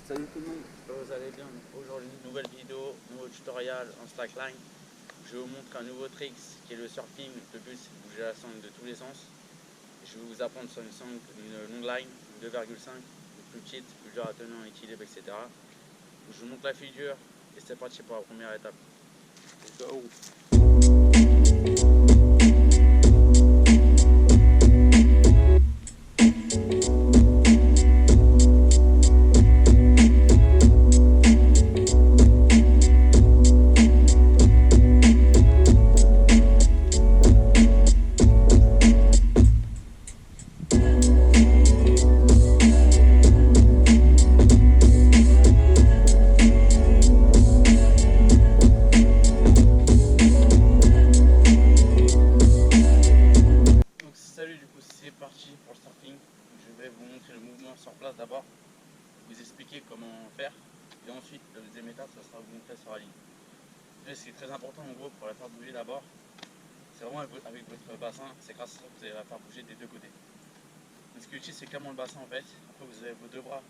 Salut tout le monde. J'espère que vous allez bien. Aujourd'hui, nouvelle vidéo, nouveau tutoriel en slackline. Je vais vous montrer un nouveau trick qui est le surfing. Le but c'est de bouger la sangle de tous les sens. Je vais vous apprendre sur une sangle, une long line, une 2,5, une plus petite, plus dure à tenir en équilibre, etc. Je vous montre la figure et c'est parti pour la première étape. Let's go. Salut, du coup c'est parti pour le surfing. Je vais vous montrer le mouvement sur place d'abord, vous expliquer comment faire et ensuite la deuxième étape ça sera vous montrer sur la ligne. Et ce qui est très important en gros pour la faire bouger d'abord, c'est vraiment avec votre bassin, c'est grâce à ça que vous allez la faire bouger des deux côtés. Donc, ce qui est utile c'est clairement le bassin en fait, après vous avez vos deux bras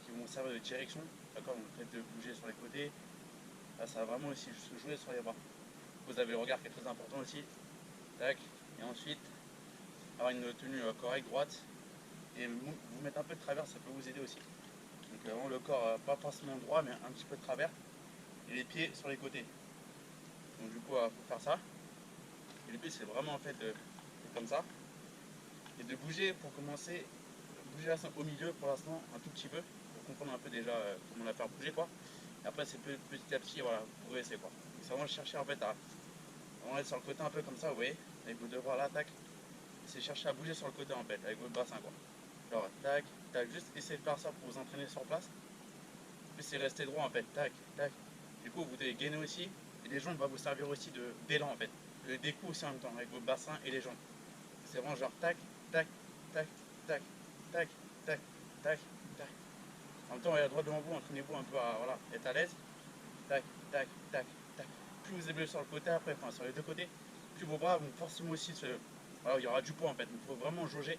qui vont servir de direction, d'accord, donc le fait de bouger sur les côtés, là ça va vraiment aussi se jouer sur les bras. Vous avez le regard qui est très important aussi, tac, et ensuite avoir une tenue correcte, droite, et vous mettre un peu de travers, ça peut vous aider aussi. Donc vraiment le corps, pas forcément droit, mais un petit peu de travers, et les pieds sur les côtés. Donc du coup, il faut faire ça. Et le but, c'est vraiment en fait de comme ça, et de bouger pour commencer, bouger la sangle au milieu pour l'instant, un tout petit peu, pour comprendre un peu déjà comment la faire bouger quoi. Et après, c'est petit à petit, voilà, vous progressez quoi. C'est vraiment chercher en fait à vraiment être sur le côté un peu comme ça, vous voyez, avec vos deux bras là, tac. C'est chercher à bouger sur le côté en fait, avec votre bassin quoi. Genre tac, tac, juste essayez de faire ça pour vous entraîner sur place. Puis c'est rester droit en fait, tac, tac. Du coup vous devez gainer aussi, et les jambes vont vous servir aussi d'élan en fait. Des coups aussi en même temps, avec votre bassin et les jambes. C'est vraiment genre tac, tac, tac, tac, tac, tac, tac, tac. En même temps, à droite devant vous, entraînez-vous un peu à voilà, être à l'aise. Tac, tac, tac, tac. Plus vous êtes sur le côté après, enfin sur les deux côtés, plus vos bras vont forcément aussi se. Voilà, il y aura du poids en fait, donc il faut vraiment jauger.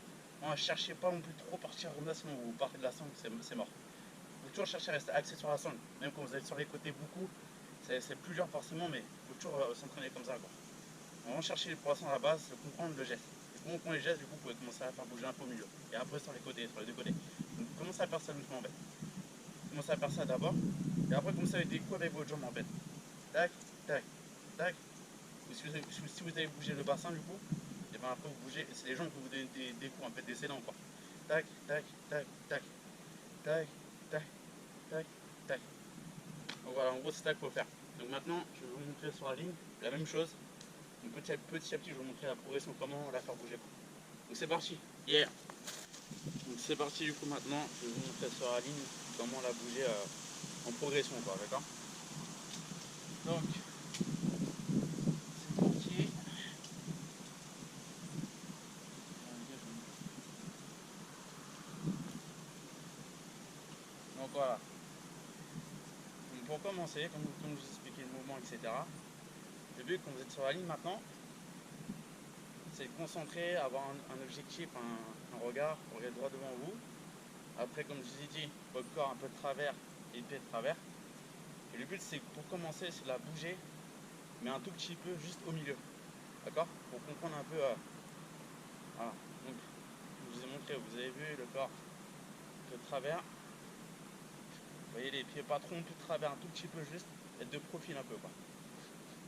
Ne cherchez pas non plus trop partir en là, sinon vous partez de la sangle, c'est mort. Il faut toujours chercher à rester axé sur la sangle, même quand vous êtes sur les côtés beaucoup, c'est plus dur forcément, mais il faut toujours s'entraîner comme ça quoi. Vraiment chercher les poissons à la base, comprendre le geste. Et quand on comprend les gestes, du coup, vous pouvez commencer à faire bouger un peu au milieu. Et après sur les côtés, sur les deux côtés. Donc commencez à faire ça doucement en fait. Commencez à faire ça d'abord. Et après commencez avec des coups avec votre jambe en fait. Tac, tac, tac. Si vous avez bougé le bassin du coup, et bien après vous bougez, c'est les jambes que vous donnez des coups en fait, des élans quoi. Tac, tac, tac, tac, tac, tac, tac, tac. Donc voilà, en gros c'est ça qu'il faut faire. Donc maintenant, je vais vous montrer sur la ligne la même chose. Donc petit à petit, je vais vous montrer la progression, comment la faire bouger. Donc c'est parti, yeah. Donc c'est parti du coup maintenant, je vais vous montrer sur la ligne comment la bouger en progression quoi, d'accord. Donc c'est parti. Donc voilà. Donc pour commencer, comme je vous expliquais le mouvement, etc. Le but quand vous êtes sur la ligne maintenant, c'est de concentrer, avoir un objectif, un regard, regarder droit devant vous. Après, comme je vous ai dit, votre corps un peu de travers et le pied de travers. Et le but, c'est pour commencer, c'est de la bouger, mais un tout petit peu juste au milieu. D'accord? Pour comprendre un peu. Voilà. Donc, je vous ai montré, vous avez vu le corps un peu de travers. Vous voyez les pieds pas trop, un peu de travers, un tout petit peu juste, être de profil un peu quoi.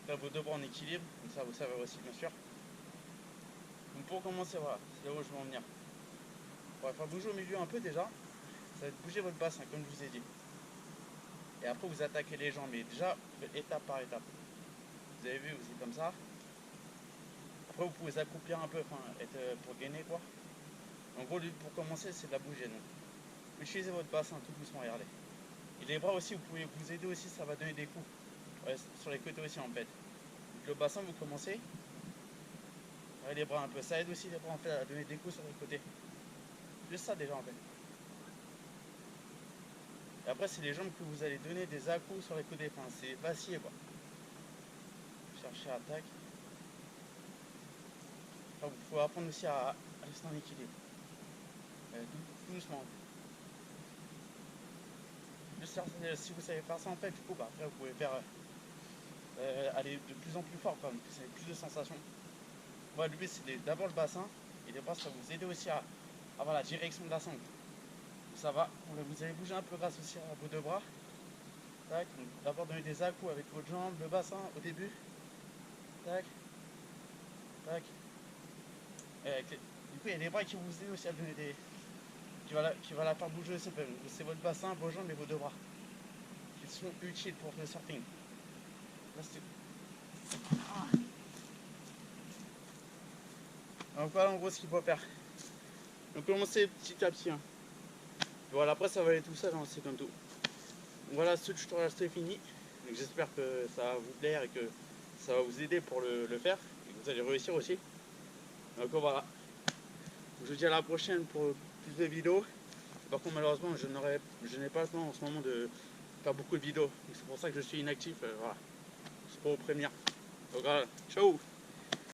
Faire vos deux bras en équilibre, comme ça vous savez aussi bien sûr. Donc pour commencer, voilà, c'est là où je veux en venir. On va faire bouger au milieu un peu déjà. Ça va être bouger votre bassin, comme je vous ai dit. Et après, vous attaquez les jambes, mais déjà, étape par étape. Vous avez vu, vous êtes comme ça. Après, vous pouvez accroupir un peu, enfin, être pour gainer, quoi. En gros, pour commencer, c'est de la bouger. Donc, utilisez votre bassin tout doucement, regardez. Et les bras aussi, vous pouvez vous aider aussi, ça va donner des coups. Ouais, sur les côtés aussi, en fait. Donc, le bassin, vous commencez. Les bras un peu, ça aide aussi les bras en fait à donner des coups sur les côtés. Juste ça déjà en fait. Et après c'est les jambes que vous allez donner des à-coups sur les côtés, enfin c'est vaciller quoi. Chercher à attaque. Enfin, il faut apprendre aussi à rester en équilibre. Tout doucement. si vous savez faire ça en fait, du coup, bah, après vous pouvez faire aller de plus en plus fort quand même, que ça ait plus de sensations. Moi, le but c'est d'abord le bassin, et les bras ça va vous aider aussi à avoir la direction de la sangle. Ça va, vous allez bouger un peu grâce aussi à vos deux bras. Tac, donc d'abord donner des à-coups avec votre jambe, le bassin au début. Tac, tac. Du coup, il y a les bras qui vous aident aussi à donner des. Qui va la faire bouger aussi. C'est votre bassin, vos jambes et vos deux bras. Qui sont utiles pour le surfing. Là, donc voilà en gros ce qu'il faut faire. Donc commencez petit à petit. Hein. Voilà, après ça va aller tout seul, hein, c'est comme tout. Donc voilà, ce tutoriel c'est fini. J'espère que ça va vous plaire et que ça va vous aider pour le faire. Et que vous allez réussir aussi. Donc voilà. Je vous dis à la prochaine pour plus de vidéos. Par contre malheureusement je n'ai pas le temps en ce moment de faire beaucoup de vidéos. C'est pour ça que je suis inactif. Voilà. C'est pour vous prévenir. Donc voilà, ciao.